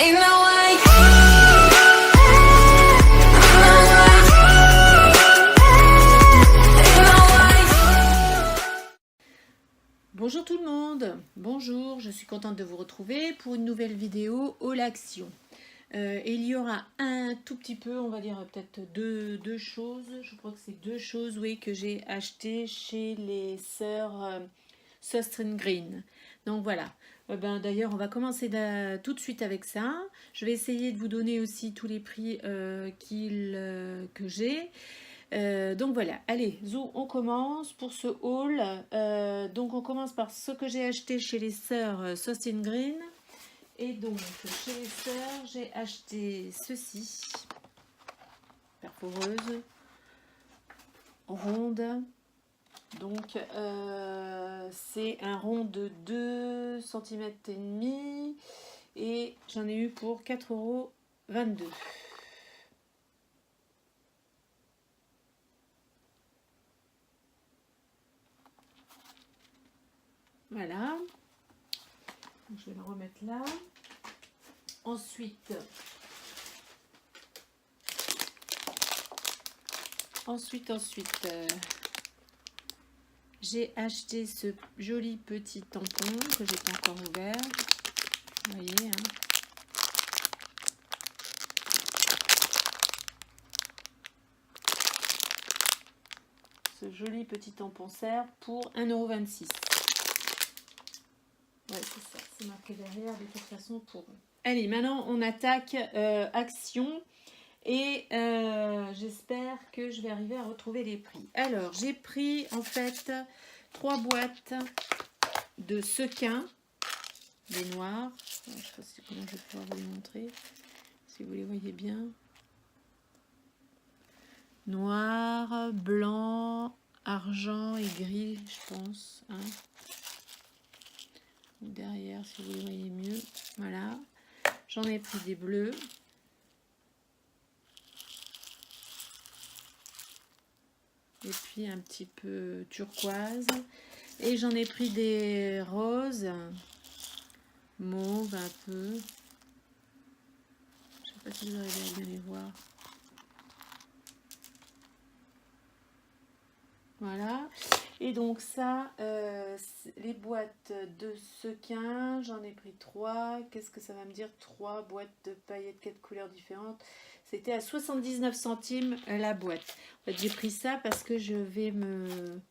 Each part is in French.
Ain't no way. Bonjour tout le monde, bonjour, je suis contente de vous retrouver pour une nouvelle vidéo haul action. Et il y aura un tout petit peu, on va dire peut-être deux choses, je crois que c'est deux choses, oui, que j'ai acheté chez les sœurs Sostren Green. Donc voilà, d'ailleurs on va commencer tout de suite avec ça. Je vais essayer de vous donner aussi tous les prix que j'ai. Donc voilà, allez, on commence pour ce haul. Donc on commence par ce que j'ai acheté chez les sœurs Sostren Green. Et donc chez les sœurs, j'ai acheté ceci, perforeuse, ronde. Donc c'est un rond de 2 cm et demi et j'en ai eu pour 4,22 €. Voilà, je vais le remettre là. Ensuite, j'ai acheté ce joli petit tampon que j'ai pas encore ouvert. Vous voyez, hein. Ce joli petit tampon sert pour 1,26 €. Ouais, c'est ça, c'est marqué derrière de toute façon pour eux. Allez, maintenant on attaque action et j'espère que je vais arriver à retrouver les prix. Alors, j'ai pris en fait 3 boîtes de sequins, des noirs. Je ne sais pas comment je vais pouvoir vous les montrer, si vous les voyez bien. Noir, blanc, argent et gris, je pense. Hein. Derrière, si vous les voyez mieux. Voilà. J'en ai pris des bleus. Et puis un petit peu turquoise. Et j'en ai pris des roses. Mauve un peu. Je sais pas si vous arrivez à bien les voir. Voilà. Et donc ça, les boîtes de sequins, j'en ai pris 3. Qu'est-ce que ça va me dire? 3 boîtes de paillettes, 4 couleurs différentes. C'était à 79 centimes la boîte. En fait, j'ai pris ça parce que je vais me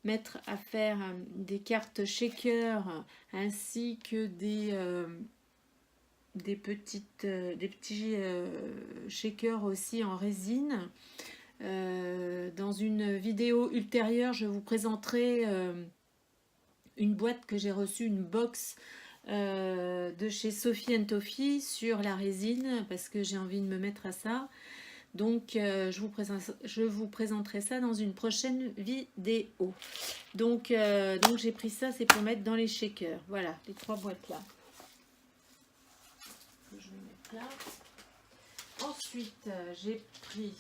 mettre à faire des cartes shaker ainsi que des petits shakers aussi en résine. Dans une vidéo ultérieure, je vous présenterai une boîte que j'ai reçue, une box de chez Sophie & Toffee sur la résine parce que j'ai envie de me mettre à ça. Donc je vous présenterai ça dans une prochaine vidéo. Donc j'ai pris ça, c'est pour mettre dans les shakers. Voilà, les 3 boîtes là. Je vais mettre là. Ensuite, j'ai pris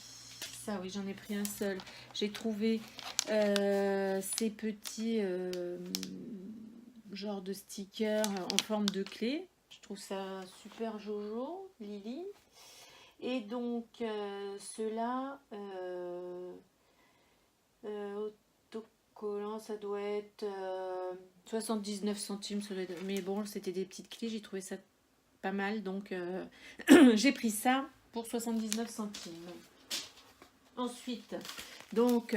ça, oui, j'en ai pris un seul. J'ai trouvé ces petits genres de stickers en forme de clé. Je trouve ça super jojo, Lily. Et donc, ceux-là, autocollant, ça doit être 79 centimes. Mais bon, c'était des petites clés, j'ai trouvé ça pas mal. Donc, j'ai pris ça pour 79 centimes. Ensuite, donc,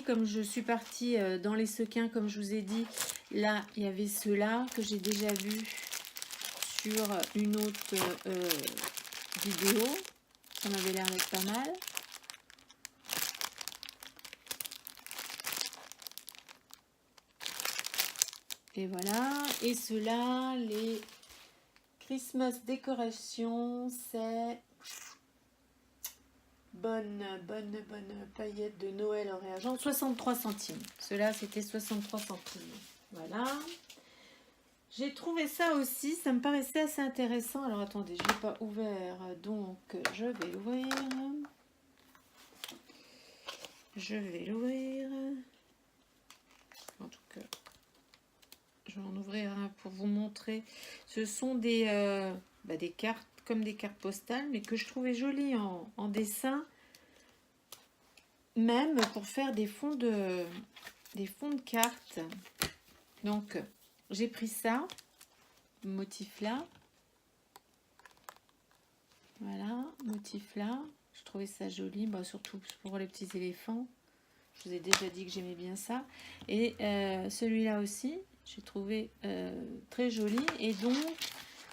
comme je suis partie dans les sequins, comme je vous ai dit, là, il y avait ceux-là que j'ai déjà vu sur une autre vidéo. Ça m'avait l'air d'être pas mal. Et voilà. Et ceux-là, les Christmas décorations, c'est bonne paillette de Noël en réagent. 63 centimes. Ceux-là, c'était 63 centimes. Voilà. J'ai trouvé ça aussi, ça me paraissait assez intéressant. Alors attendez, je n'ai pas ouvert, donc je vais l'ouvrir. En tout cas, je vais en ouvrir un pour vous montrer. Ce sont des des cartes comme des cartes postales, mais que je trouvais jolies en dessin, même pour faire des fonds de cartes. Donc, j'ai pris ça, motif là. Voilà, motif là. Je trouvais ça joli, surtout pour les petits éléphants. Je vous ai déjà dit que j'aimais bien ça. Et celui-là aussi, j'ai trouvé très joli. Et donc,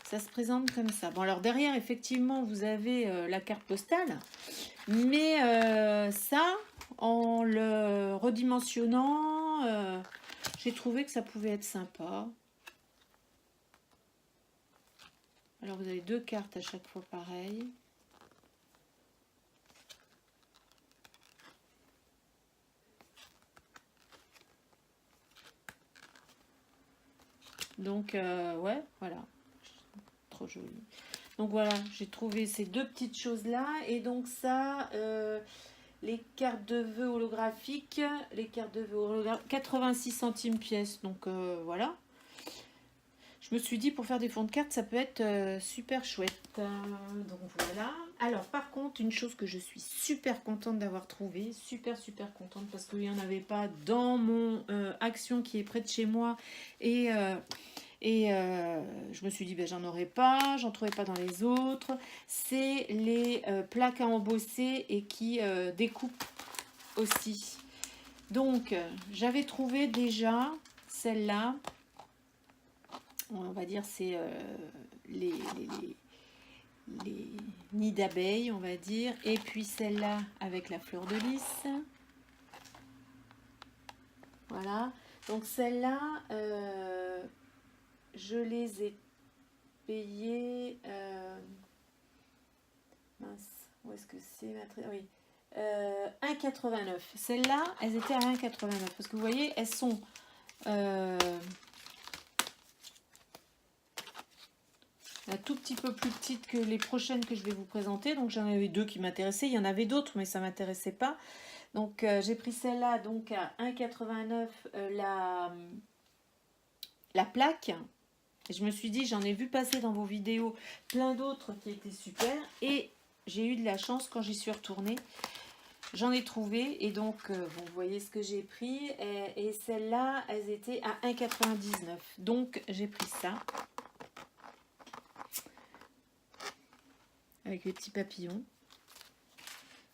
ça se présente comme ça. Bon, alors derrière, effectivement, vous avez la carte postale. Mais ça, en le redimensionnant, j'ai trouvé que ça pouvait être sympa. Alors, vous avez 2 cartes à chaque fois pareil. Donc, ouais, voilà. Trop joli. Donc, voilà, j'ai trouvé ces 2 petites choses-là. Et donc, ça, les cartes de vœux holographiques, 86 centimes pièce. Donc, voilà. Je me suis dit, pour faire des fonds de cartes, ça peut être super chouette. Donc, voilà. Alors, par contre, une chose que je suis super contente d'avoir trouvé, super contente, parce qu'il n'y en avait pas dans mon action qui est près de chez moi. Et je me suis dit, j'en aurais pas, j'en trouvais pas dans les autres. C'est les plaques à embosser et qui découpent aussi. Donc, j'avais trouvé déjà celle-là. On va dire c'est les nids d'abeilles, on va dire. Et puis celle-là avec la fleur de lys. Voilà. Donc celle-là, je les ai payées. Mince, où est-ce que c'est? Oui. 1,89. Celles-là, elles étaient à 1,89. Parce que vous voyez, elles sont... un tout petit peu plus petite que les prochaines que je vais vous présenter. Donc j'en avais 2 qui m'intéressaient. Il y en avait d'autres, mais ça ne m'intéressait pas. Donc j'ai pris celle-là donc à 1,89 la plaque. Et je me suis dit, j'en ai vu passer dans vos vidéos plein d'autres qui étaient super. Et j'ai eu de la chance quand j'y suis retournée. J'en ai trouvé. Et donc, vous voyez ce que j'ai pris. Et celles-là, elles étaient à 1,99. Donc j'ai pris ça. Avec les petits papillons.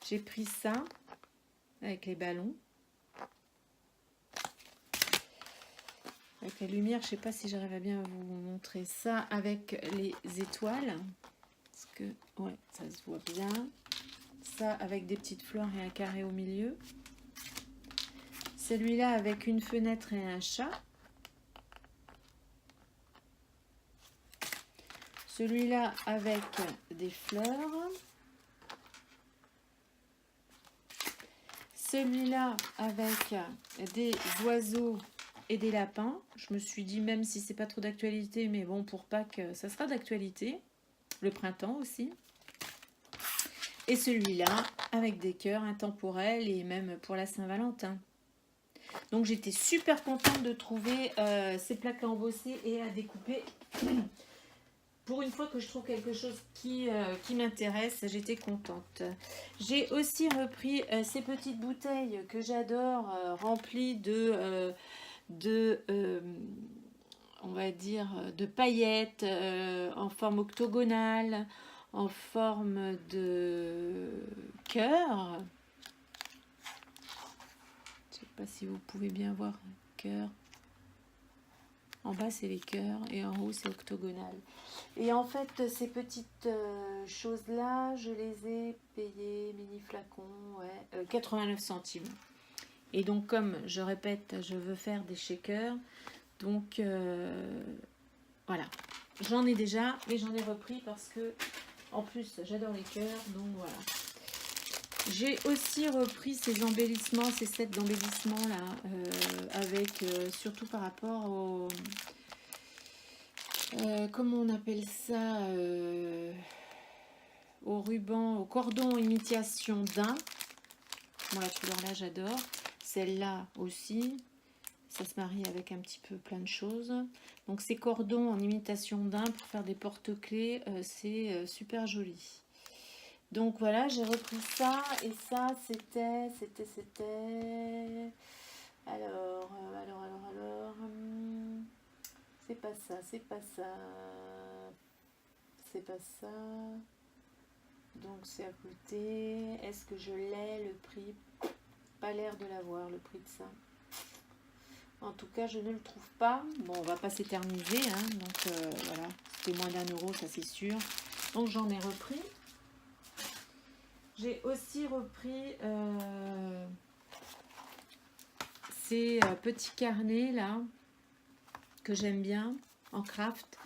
J'ai pris ça avec les ballons. Avec la lumière, je ne sais pas si j'arrive à bien vous montrer ça avec les étoiles. Parce que, ouais, ça se voit bien. Ça avec des petites fleurs et un carré au milieu. Celui-là avec une fenêtre et un chat. Celui-là avec des fleurs. Celui-là avec des oiseaux et des lapins. Je me suis dit, même si c'est pas trop d'actualité, mais bon, pour Pâques, ça sera d'actualité. Le printemps aussi. Et celui-là avec des cœurs intemporels et même pour la Saint-Valentin. Donc j'étais super contente de trouver ces plaques à embosser et à découper. Pour une fois que je trouve quelque chose qui m'intéresse, j'étais contente. J'ai aussi repris ces petites bouteilles que j'adore, remplies de on va dire, de paillettes en forme octogonale, en forme de cœur. Je ne sais pas si vous pouvez bien voir un cœur. En bas, c'est les cœurs et en haut, c'est octogonal. Et en fait, ces petites choses-là, je les ai payées, mini flacons, 89 centimes. Et donc, comme je répète, je veux faire des shakers. Donc, voilà. J'en ai déjà, mais j'en ai repris parce que, en plus, j'adore les cœurs. Donc, voilà. J'ai aussi repris ces embellissements, ces sets d'embellissements là, avec surtout par rapport au comment on appelle ça, au ruban, au cordon imitation daim. Bon, la couleur là j'adore, celle-là aussi, Ça se marie avec un petit peu plein de choses. Donc ces cordons en imitation daim pour faire des porte-clés, c'est super joli. Donc voilà, j'ai repris ça. Et ça, c'était... Alors... c'est pas ça, c'est pas ça. C'est pas ça. Donc c'est à côté. Est-ce que je l'ai, le prix? Pas l'air de l'avoir, le prix de ça. En tout cas, je ne le trouve pas. Bon, on va pas s'éterniser, hein, donc voilà. C'était moins d'1 €, ça c'est sûr. Donc j'en ai repris. J'ai aussi repris ces petits carnets là, que j'aime bien, en craft.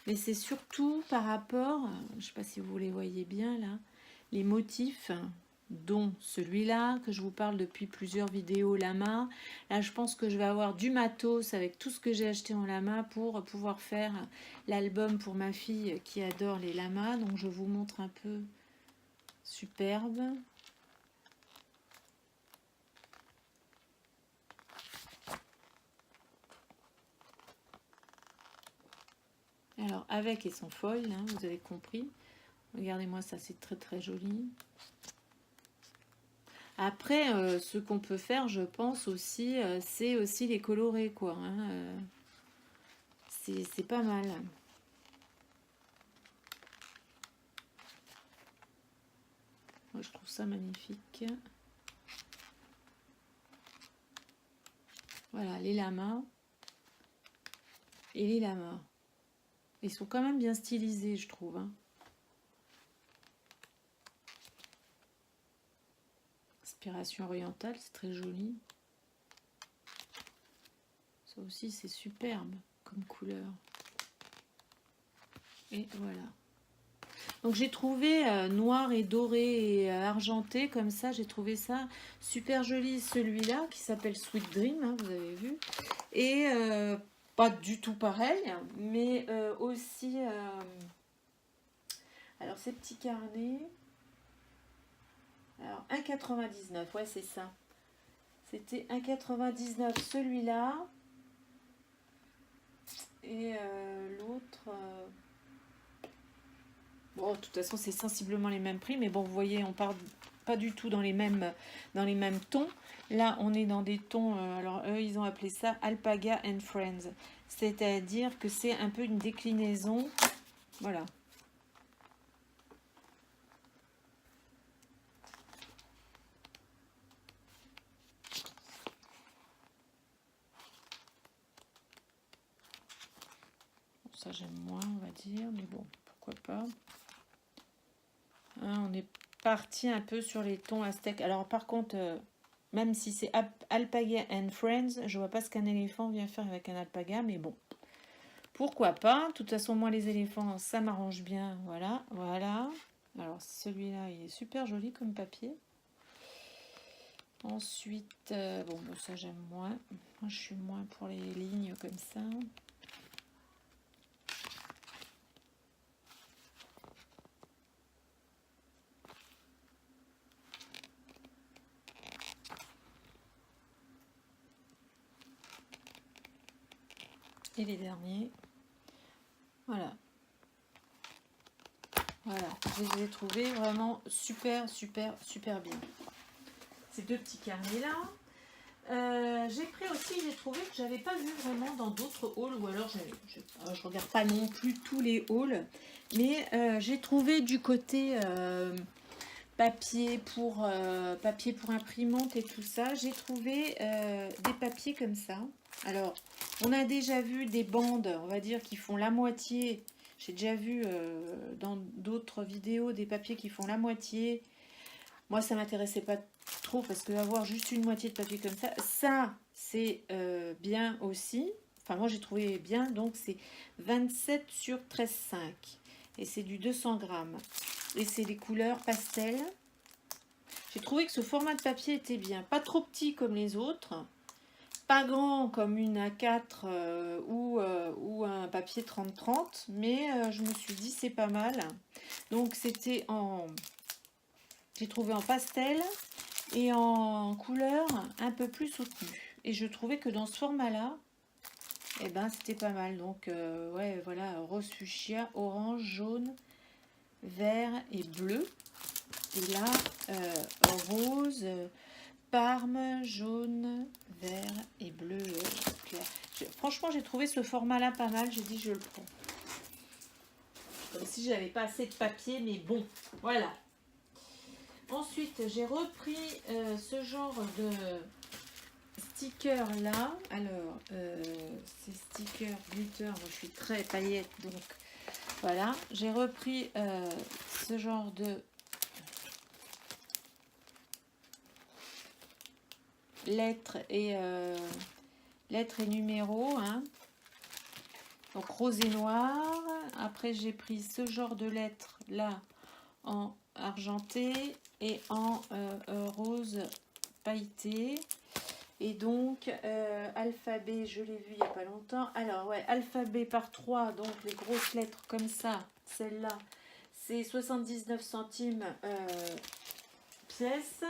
Mais c'est surtout par rapport, je ne sais pas si vous les voyez bien là, les motifs, dont celui-là, que je vous parle depuis plusieurs vidéos lama. Là, je pense que je vais avoir du matos avec tout ce que j'ai acheté en lama pour pouvoir faire l'album pour ma fille qui adore les lamas. Donc, je vous montre un peu. Superbe. Alors, avec et sans foil, hein, vous avez compris. Regardez-moi ça, c'est très très joli. Après, ce qu'on peut faire, je pense aussi, c'est aussi les colorer, quoi. Hein, c'est pas mal. Moi, je trouve ça magnifique. Voilà, les lamas. Et les lamas. Ils sont quand même bien stylisés, je trouve. Hein. Inspiration orientale, c'est très joli. Ça aussi, c'est superbe comme couleur. Et voilà. Donc j'ai trouvé noir et doré et argenté comme ça. J'ai trouvé ça super joli. Celui-là qui s'appelle Sweet Dream, hein, vous avez vu. Et pas du tout pareil, mais aussi... alors ces petits carnets... Alors 1,99, ouais c'est ça. C'était 1,99 celui-là. Et l'autre... Bon, de toute façon, c'est sensiblement les mêmes prix, mais bon, vous voyez, on part pas du tout dans les mêmes tons. Là, on est dans des tons, alors eux, ils ont appelé ça Alpaga and Friends. C'est-à-dire que c'est un peu une déclinaison. Voilà. Bon, ça, j'aime moins, on va dire, mais bon, pourquoi pas. Hein, on est parti un peu sur les tons aztèques. Alors, par contre... même si c'est Alpaga and Friends, je vois pas ce qu'un éléphant vient faire avec un alpaga, mais bon. Pourquoi pas? De toute façon, moi, les éléphants, ça m'arrange bien. Voilà, voilà. Alors, celui-là, il est super joli comme papier. Ensuite, bon, ça, j'aime moins. Moi, je suis moins pour les lignes comme ça. Et les derniers. Voilà. Voilà, je les ai trouvés vraiment super, super, super bien. Ces deux petits carnets-là. J'ai pris aussi, j'ai trouvé que j'avais pas vu vraiment dans d'autres hauls, ou alors je regarde pas non plus tous les hauls, mais j'ai trouvé du côté papier pour imprimante et tout ça, j'ai trouvé des papiers comme ça. Alors, on a déjà vu des bandes, on va dire, qui font la moitié. J'ai déjà vu dans d'autres vidéos des papiers qui font la moitié. Moi, ça m'intéressait pas trop parce que avoir juste une moitié de papier comme ça c'est bien aussi. Enfin, moi, j'ai trouvé bien. Donc, c'est 27 sur 13,5. Et c'est du 200 grammes. Et c'est des couleurs pastel. J'ai trouvé que ce format de papier était bien. Pas trop petit comme les autres. Pas grand comme une A4 ou un papier 30-30. Mais je me suis dit, c'est pas mal. Donc, c'était en... J'ai trouvé en pastel et en couleur un peu plus soutenue. et je trouvais que dans ce format-là, eh ben, c'était pas mal. Donc, ouais, voilà, rose fuchsia, orange, jaune, vert et bleu. Et là, rose, parme, jaune, vert et bleu clair. Franchement, j'ai trouvé ce format-là pas mal. J'ai dit, je le prends. Comme si j'avais pas assez de papier, mais bon, voilà. Ensuite, j'ai repris ce genre de stickers là. Alors, ces stickers glitter, moi je suis très paillette, donc voilà. J'ai repris ce genre de lettres et numéros, hein. Donc rose et noir. Après, j'ai pris ce genre de lettres là en argenté et en rose pailleté. Et donc, alphabet, je l'ai vu il n'y a pas longtemps. Alors, ouais, alphabet par 3, donc les grosses lettres comme ça, celle-là, c'est 79 centimes pièce.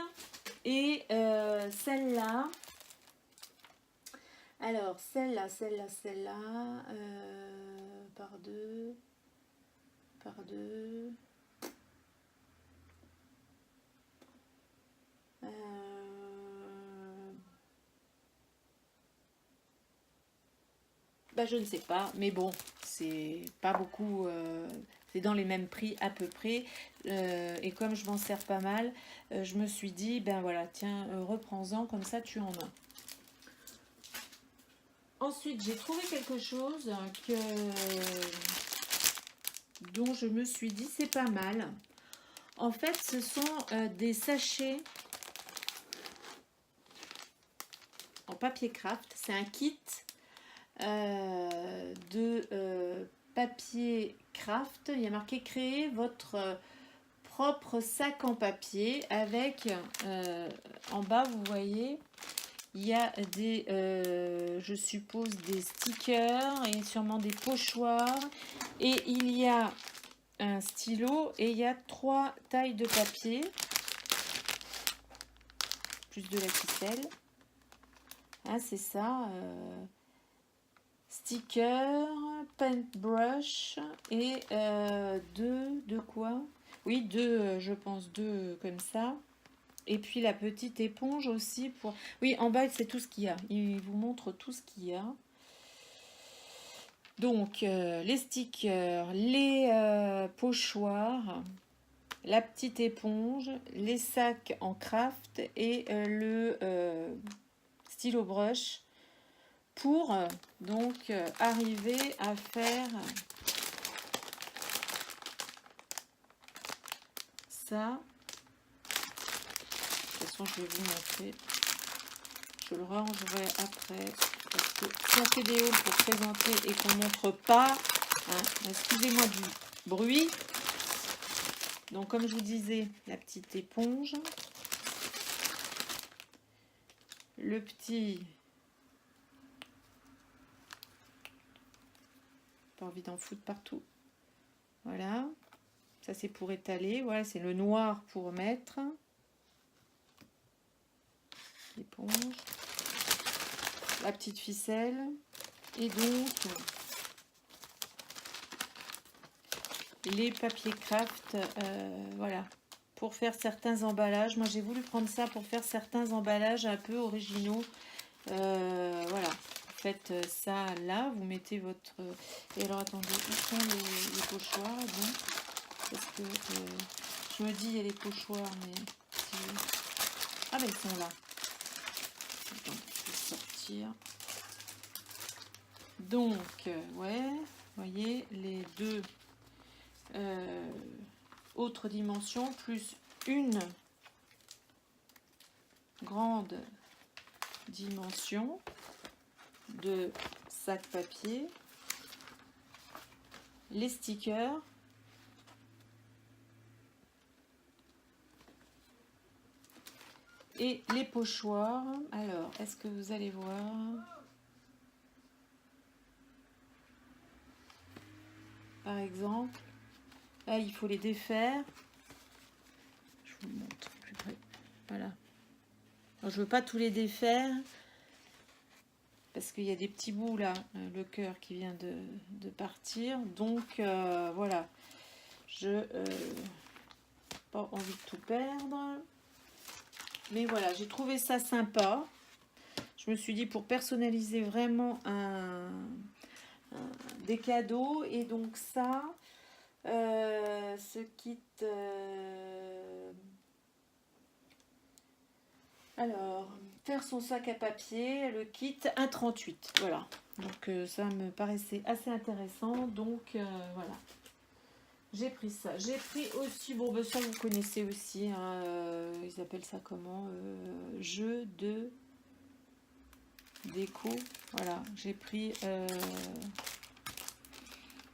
Et celle-là, alors celle-là, par 2, bah, je ne sais pas, mais bon, c'est pas beaucoup, c'est dans les mêmes prix à peu près. Et comme je m'en sers pas mal, je me suis dit, ben voilà, tiens, reprends-en, comme ça tu en as. Ensuite, j'ai trouvé quelque chose dont je me suis dit, c'est pas mal. En fait, ce sont des sachets en papier craft. C'est un kit de papier craft. Il y a marqué créer votre propre sac en papier avec en bas, vous voyez, il y a des je suppose des stickers et sûrement des pochoirs, et il y a un stylo et il y a 3 tailles de papier plus de la ficelle, hein, c'est ça, sticker, paintbrush et deux quoi, oui, deux, je pense deux comme ça. Et puis la petite éponge aussi pour... Oui, en bas, c'est tout ce qu'il y a. Il vous montre tout ce qu'il y a. Donc, les stickers, les pochoirs, la petite éponge, les sacs en craft et le stylo brush pour donc arriver à faire ça. De toute façon, je vais vous montrer. Je le rangerai après. Parce que si on fait des hauls pour présenter et qu'on ne montre pas, hein, excusez-moi du bruit. Donc, comme je vous disais, la petite éponge. Le petit... Pas envie d'en foutre partout. Voilà. Ça, c'est pour étaler. Voilà, c'est le noir pour mettre. L'éponge. La petite ficelle. Et donc, les papiers craft, voilà, pour faire certains emballages. Moi, j'ai voulu prendre ça pour faire certains emballages un peu originaux. Voilà, vous faites ça là, vous mettez votre... Et alors, attendez, où sont les pochoirs bon, parce que je me dis, il y a les pochoirs, mais... Ah ben, ils sont là. Attends, je vais sortir. Donc, ouais, vous voyez, les deux autres dimensions, plus une grande dimension de sac papier, les stickers, et les pochoirs. Alors, est-ce que vous allez voir? Par exemple, là, il faut les défaire. Je vous montre plus près. Voilà. Alors, je ne veux pas tous les défaire. parce qu'il y a des petits bouts là, le cœur qui vient de partir. Donc voilà, je pas envie de tout perdre. Mais voilà, j'ai trouvé ça sympa. Je me suis dit pour personnaliser vraiment des cadeaux. Et donc ça, ce kit... alors, faire son sac à papier, le kit 1,38. Voilà. Donc ça me paraissait assez intéressant. Donc voilà. J'ai pris ça. J'ai pris aussi, bon ben ça vous connaissez aussi, hein, ils appellent ça comment, jeu de déco. Voilà, j'ai pris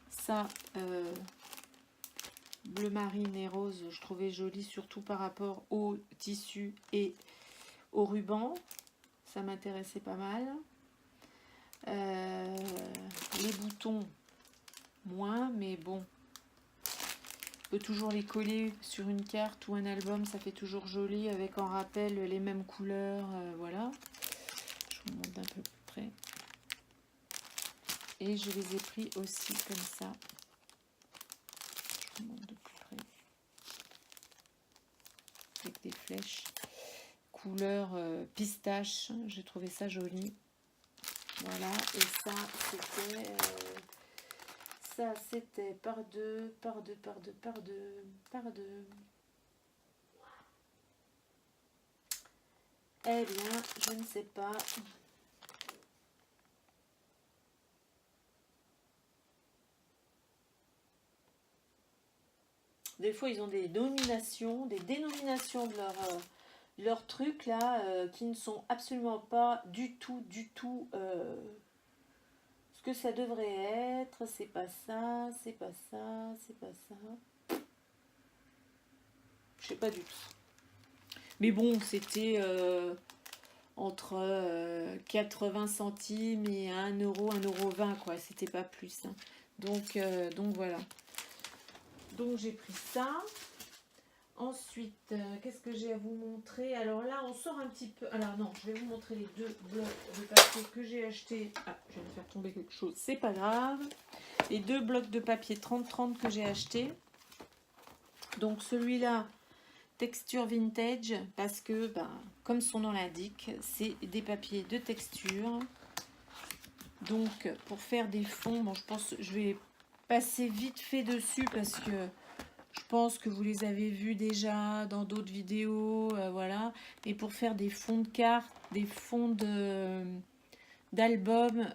ça, bleu marine et rose, je trouvais joli, surtout par rapport au tissu et au ruban. Ça m'intéressait pas mal. Les boutons, moins, mais bon. On peut toujours les coller sur une carte ou un album, ça fait toujours joli avec en rappel les mêmes couleurs, voilà. Je vous montre d'un peu plus près. Et je les ai pris aussi comme ça. Je vous montre de plus près. Avec des flèches. Couleur pistache, j'ai trouvé ça joli. Voilà, et ça c'était par deux. Eh bien, je ne sais pas. Des fois, ils ont des dénominations de leurs trucs là, qui ne sont absolument pas du tout ce que ça devrait être. C'est pas ça, c'est pas ça, c'est pas ça. Je sais pas du tout. Mais bon, c'était entre 80 centimes et 1 euro, 1,20 € quoi. C'était pas plus. Hein. Donc voilà. Donc j'ai pris ça. Ensuite, qu'est-ce que j'ai à vous montrer? Alors là, on sort un petit peu... Alors non, je vais vous montrer les deux blocs de papier que j'ai achetés. Ah, je vais me faire tomber quelque chose, c'est pas grave. Les deux blocs de papier 30-30 que j'ai achetés. Donc celui-là, texture vintage, parce que, ben, comme son nom l'indique, c'est des papiers de texture. Donc, pour faire des fonds, bon, je pense que je vais passer vite fait dessus parce que... Je pense que vous les avez vus déjà dans d'autres vidéos, voilà. Mais pour faire des fonds de cartes, des fonds d'albums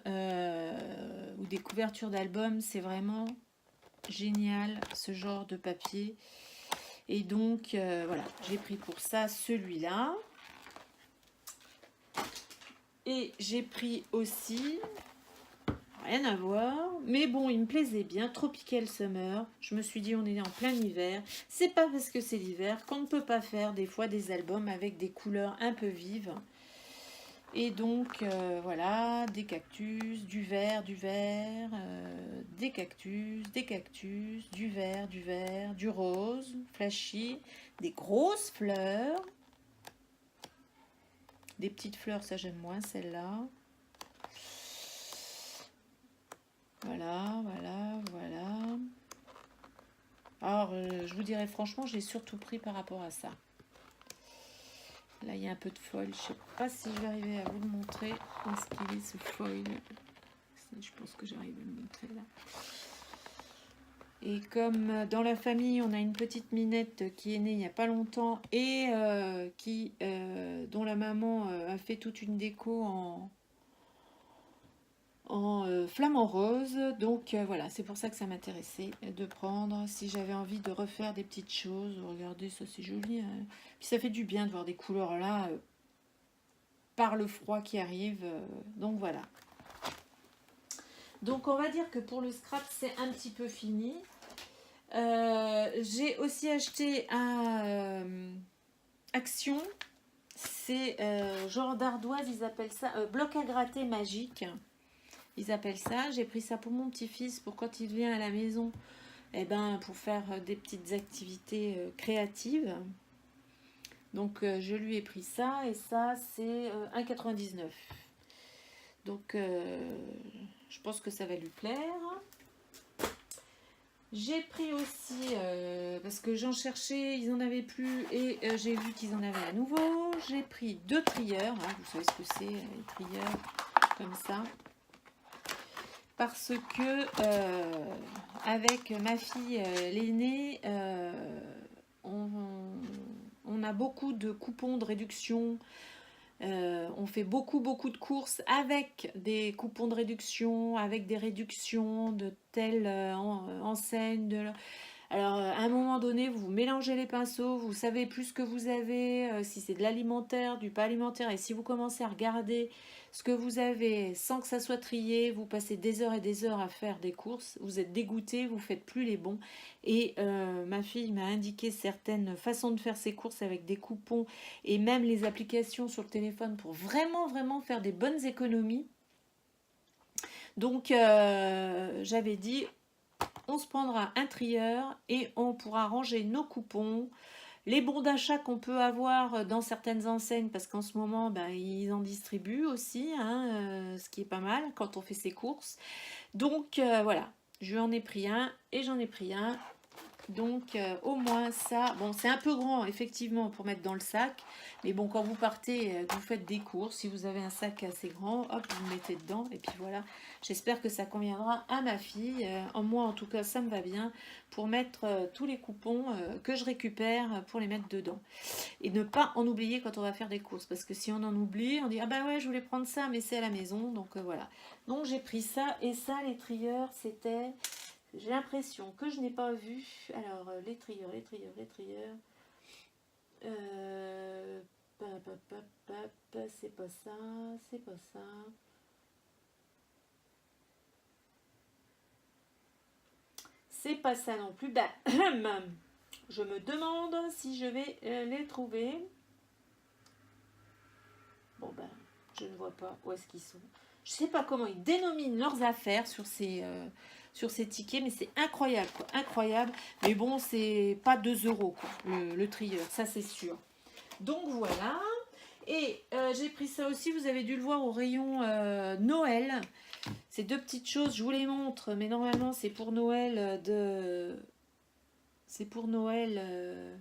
ou des couvertures d'albums, c'est vraiment génial ce genre de papier. Et donc, voilà, j'ai pris pour ça celui-là. Et j'ai pris aussi... Rien à voir, mais bon, il me plaisait bien. Tropical Summer. Je me suis dit, on est en plein hiver. C'est pas parce que c'est l'hiver qu'on ne peut pas faire des fois des albums avec des couleurs un peu vives. Et donc, voilà, des cactus, du vert, des cactus, du vert, du rose, flashy, des grosses fleurs. Des petites fleurs, ça j'aime moins, celle-là. Voilà. Alors, je vous dirais franchement, j'ai surtout pris par rapport à ça. Là, il y a un peu de foil. Je ne sais pas si je vais arriver à vous le montrer. Où est-ce qu'il est, ce foil? Je pense que j'arrive à le montrer là. Et comme dans la famille, on a une petite minette qui est née il n'y a pas longtemps et dont la maman a fait toute une déco en flamant rose, donc voilà, c'est pour ça que ça m'intéressait de prendre, si j'avais envie de refaire des petites choses. Regardez, ça c'est joli, hein. Puis ça fait du bien de voir des couleurs là, par le froid qui arrive, donc voilà. Donc on va dire que pour le scrap c'est un petit peu fini. J'ai aussi acheté un Action, c'est genre d'ardoise, ils appellent ça bloc à gratter magique. Ils appellent ça. J'ai pris ça pour mon petit-fils, pour quand il vient à la maison, eh ben, pour faire des petites activités créatives. Donc, je lui ai pris ça, et ça, c'est 1,99 €. Donc, je pense que ça va lui plaire. J'ai pris aussi, parce que j'en cherchais, ils n'en avaient plus, et j'ai vu qu'ils en avaient à nouveau. J'ai pris 2 trieurs, hein, vous savez ce que c'est, les trieurs, comme ça. Parce que, avec ma fille l'aînée, on a beaucoup de coupons de réduction. On fait beaucoup de courses avec des coupons de réduction, avec des réductions de telle enseigne. Alors, à un moment donné, vous mélangez les pinceaux, vous savez plus ce que vous avez, si c'est de l'alimentaire, du pas alimentaire, et si vous commencez à regarder ce que vous avez sans que ça soit trié, vous passez des heures et des heures à faire des courses, vous êtes dégoûté, vous faites plus les bons. Et ma fille m'a indiqué certaines façons de faire ses courses avec des coupons et même les applications sur le téléphone pour vraiment faire des bonnes économies. Donc, j'avais dit, on se prendra un trieur et on pourra ranger nos coupons, les bons d'achat qu'on peut avoir dans certaines enseignes, parce qu'en ce moment, ils en distribuent aussi, hein, ce qui est pas mal quand on fait ses courses. Donc, voilà, je en ai pris un et j'en ai pris un. Donc, au moins ça, bon, c'est un peu grand, effectivement, pour mettre dans le sac. Mais bon, quand vous partez, que vous faites des courses, si vous avez un sac assez grand, hop, vous le mettez dedans. Et puis voilà, j'espère que ça conviendra à ma fille. En moi, en tout cas, ça me va bien pour mettre tous les coupons que je récupère pour les mettre dedans. Et ne pas en oublier quand on va faire des courses. Parce que si on en oublie, on dit, ah bah ouais, je voulais prendre ça, mais c'est à la maison. Donc, voilà. Donc, j'ai pris ça. Et ça, les trieurs, c'était... J'ai l'impression que je n'ai pas vu. Alors, les trieurs. C'est pas ça, c'est pas ça. C'est pas ça non plus. Je me demande si je vais les trouver. Bon, je ne vois pas où est-ce qu'ils sont. Je sais pas comment ils dénominent leurs affaires sur ces tickets, mais c'est incroyable, quoi, incroyable. Mais bon, c'est pas 2 euros, quoi, le trieur, ça c'est sûr. Donc voilà. Et j'ai pris ça aussi, vous avez dû le voir au rayon Noël. Ces 2 petites choses, je vous les montre, mais normalement c'est pour Noël C'est pour Noël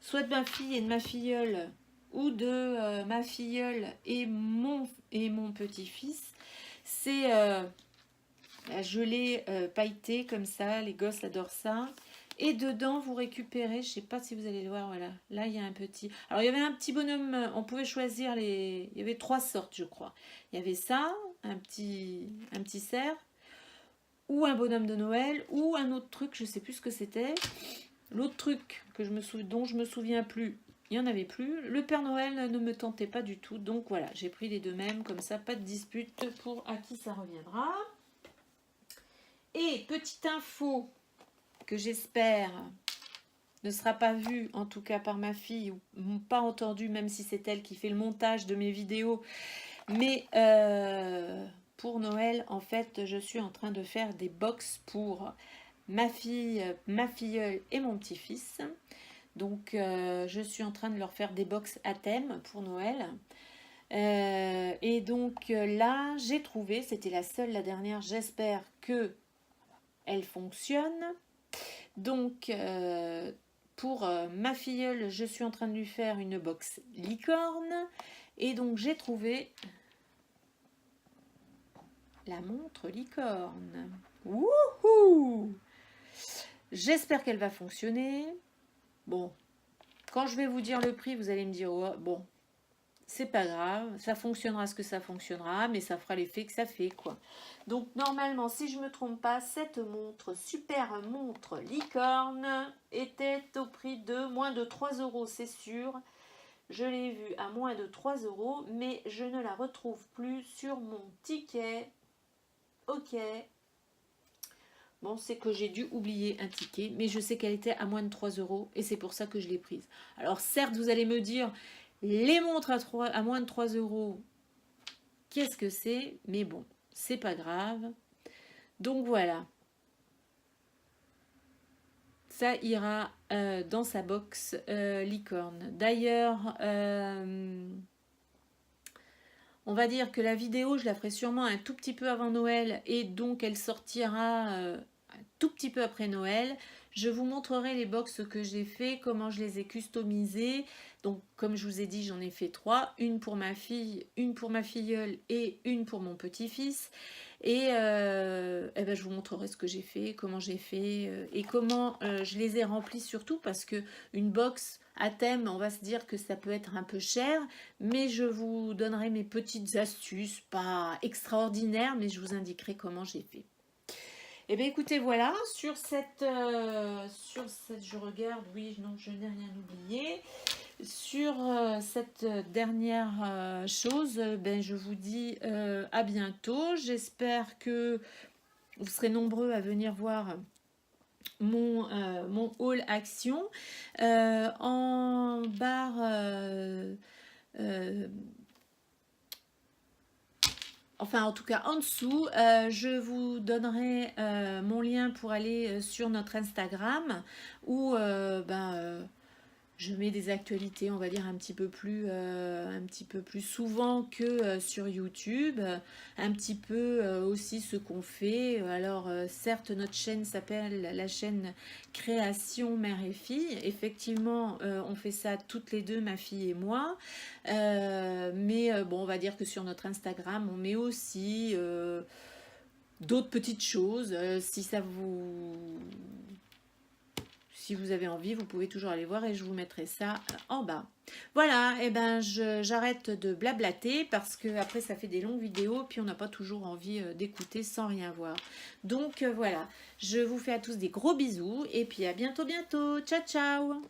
soit de ma fille et de ma filleule, ou de ma filleule et mon petit-fils. C'est la gelée pailletée comme ça, les gosses adorent ça. Et dedans, vous récupérez, je ne sais pas si vous allez le voir, voilà. Là, il y a un petit... Alors, il y avait un petit bonhomme, on pouvait choisir les... Il y avait 3 sortes, je crois. Il y avait ça, un petit cerf, ou un bonhomme de Noël, ou un autre truc, je ne sais plus ce que c'était. L'autre truc dont je me souviens plus, il n'y en avait plus. Le Père Noël ne me tentait pas du tout. Donc, voilà, j'ai pris les 2 mêmes, comme ça, pas de dispute pour à qui ça reviendra. Et petite info que j'espère ne sera pas vue, en tout cas par ma fille, ou pas entendue, même si c'est elle qui fait le montage de mes vidéos. Mais pour Noël, en fait, je suis en train de faire des box pour ma fille, ma filleule et mon petit-fils. Donc, je suis en train de leur faire des box à thème pour Noël. Et donc là, j'ai trouvé, c'était la seule, la dernière, j'espère que elle fonctionne. Donc, pour ma filleule, je suis en train de lui faire une box licorne. Et donc, j'ai trouvé la montre licorne. Wouhou! J'espère qu'elle va fonctionner. Bon, quand je vais vous dire le prix, vous allez me dire, oh, bon, c'est pas grave, ça fonctionnera ce que ça fonctionnera, mais ça fera l'effet que ça fait, quoi. Donc, normalement, si je me trompe pas, cette montre, super montre licorne, était au prix de moins de 3 euros, c'est sûr. Je l'ai vue à moins de 3 euros, mais je ne la retrouve plus sur mon ticket. Ok. Bon, c'est que j'ai dû oublier un ticket, mais je sais qu'elle était à moins de 3 euros et c'est pour ça que je l'ai prise. Alors certes, vous allez me dire, les montres à moins de 3 euros, qu'est-ce que c'est? Mais bon, c'est pas grave. Donc voilà. Ça ira dans sa box licorne. D'ailleurs, on va dire que la vidéo, je la ferai sûrement un tout petit peu avant Noël et donc elle sortira un tout petit peu après Noël. Je vous montrerai les box que j'ai fait, comment je les ai customisées. Donc comme je vous ai dit, j'en ai fait 3. Une pour ma fille, une pour ma filleule et une pour mon petit-fils. Et, eh ben, je vous montrerai ce que j'ai fait, comment j'ai fait et comment je les ai remplis surtout parce que une box à thème, on va se dire que ça peut être un peu cher, mais je vous donnerai mes petites astuces, pas extraordinaires, mais je vous indiquerai comment j'ai fait. Et bien écoutez, voilà, je regarde, oui, non, je n'ai rien oublié. Sur cette dernière chose, ben, je vous dis à bientôt. J'espère que vous serez nombreux à venir voir mon haul action. En barre enfin en tout cas en dessous, je vous donnerai mon lien pour aller sur notre Instagram où je mets des actualités, on va dire, un petit peu plus souvent que sur YouTube. Un petit peu aussi ce qu'on fait. Alors, certes, notre chaîne s'appelle la chaîne Création Mère et Fille. Effectivement, on fait ça toutes les deux, ma fille et moi. Mais bon, on va dire que sur notre Instagram, on met aussi d'autres petites choses. Si vous avez envie, vous pouvez toujours aller voir et je vous mettrai ça en bas. Voilà, et ben j'arrête de blablater parce que après ça fait des longues vidéos puis on n'a pas toujours envie d'écouter sans rien voir. Donc voilà, je vous fais à tous des gros bisous et puis à bientôt. Ciao ciao.